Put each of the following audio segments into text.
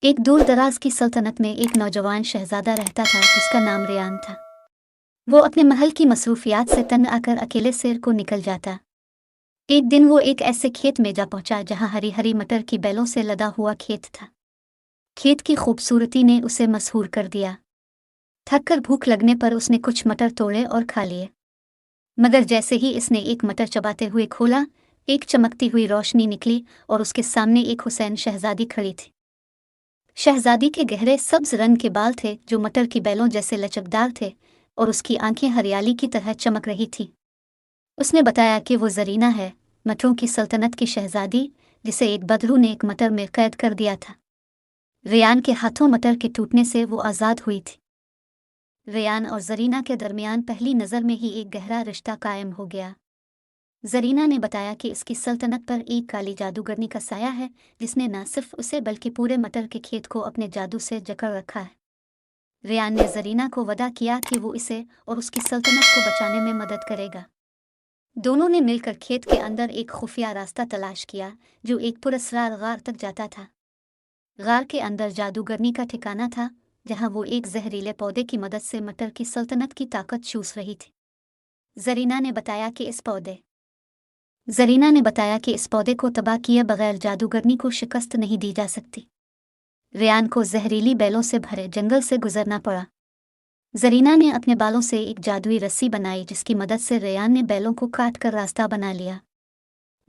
एक दूर दराज की सल्तनत में एक नौजवान शहजादा रहता था जिसका नाम रेयान था। वो अपने महल की मसरूफियात से तंग आकर अकेले शेर को निकल जाता। एक दिन वो एक ऐसे खेत में जा पहुंचा जहां हरी हरी मटर की बेलों से लदा हुआ खेत था। खेत की खूबसूरती ने उसे मशहूर कर दिया। थक कर भूख लगने पर उसने कुछ मटर तोड़े और खा लिए। मगर जैसे ही इसने एक मटर चबाते हुए खोला, एक चमकती हुई रोशनी निकली और उसके सामने एक हुसैन शहजादी खड़ी थी। शहजादी के गहरे सब्ज रंग के बाल थे जो मटर की बेलों जैसे लचकदार थे, और उसकी आंखें हरियाली की तरह चमक रही थीं। उसने बताया कि वो जरीना है, मटरों की सल्तनत की शहजादी, जिसे एक बदरू ने एक मटर में कैद कर दिया था। रेयान के हाथों मटर के टूटने से वो आज़ाद हुई थी। रेयान और जरीना के दरमियान पहली नज़र में ही एक गहरा रिश्ता कायम हो गया। जरीना ने बताया कि इसकी सल्तनत पर एक काली जादूगरनी का साया है, जिसने न सिर्फ उसे बल्कि पूरे मटर के खेत को अपने जादू से जकड़ रखा है। रेयान ने जरीना को वदा किया कि वो इसे और उसकी सल्तनत को बचाने में मदद करेगा। दोनों ने मिलकर खेत के अंदर एक खुफिया रास्ता तलाश किया जो एक पुरस्रार गार तक जाता था। गार के अंदर जादूगरनी का ठिकाना था, जहां वो एक जहरीले पौधे की मदद से मटर की सल्तनत की ताकत चूस रही थी। जरीना ने बताया कि इस पौधे को तबाह किए बगैर जादूगरनी को शिकस्त नहीं दी जा सकती। रेयान को जहरीली बैलों से भरे जंगल से गुजरना पड़ा। जरीना ने अपने बालों से एक जादुई रस्सी बनाई जिसकी मदद से रेयान ने बैलों को काट कर रास्ता बना लिया।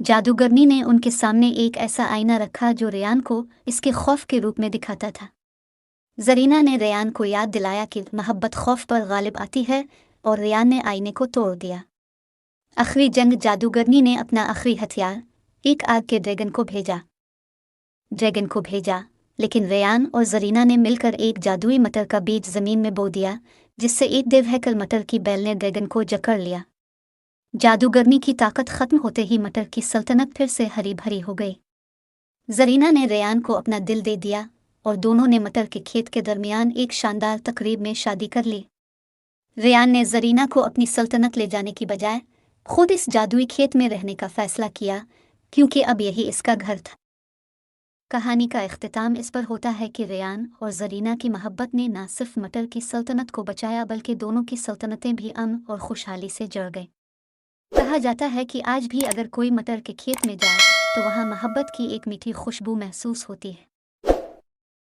जादूगरनी ने उनके सामने एक ऐसा आईना रखा जो रेयान को इसके खौफ के रूप में दिखाता था। जरीना ने रेयान को याद दिलाया कि मोहब्बत खौफ पर गालिब आती है, और रेयान ने आईने को तोड़ दिया। आखिरी जंग जादूगरनी ने अपना आखिरी हथियार, एक आग के ड्रैगन को भेजा, लेकिन रेयान और जरीना ने मिलकर एक जादुई मटर का बीज जमीन में बो दिया, जिससे एक देवहैकल मटर की बैल ने ड्रैगन को जकड़ लिया। जादूगरनी की ताकत खत्म होते ही मटर की सल्तनत फिर से हरी भरी हो गई। जरीना ने रेयान को अपना दिल दे दिया और दोनों ने मटर के खेत के दरमियान एक शानदार तकरीब में शादी कर ली। रेयान ने जरीना को अपनी सल्तनत ले जाने की बजाय खुद इस जादुई खेत में रहने का फैसला किया, क्योंकि अब यही इसका घर था। कहानी का इख्तिताम इस पर होता है कि रेयान और जरीना की मोहब्बत ने न सिर्फ मटर की सल्तनत को बचाया बल्कि दोनों की सल्तनतें भी अमन और खुशहाली से जड़ गईं। कहा जाता है कि आज भी अगर कोई मटर के खेत में जाए तो वहाँ मोहब्बत की एक मीठी खुशबू महसूस होती है।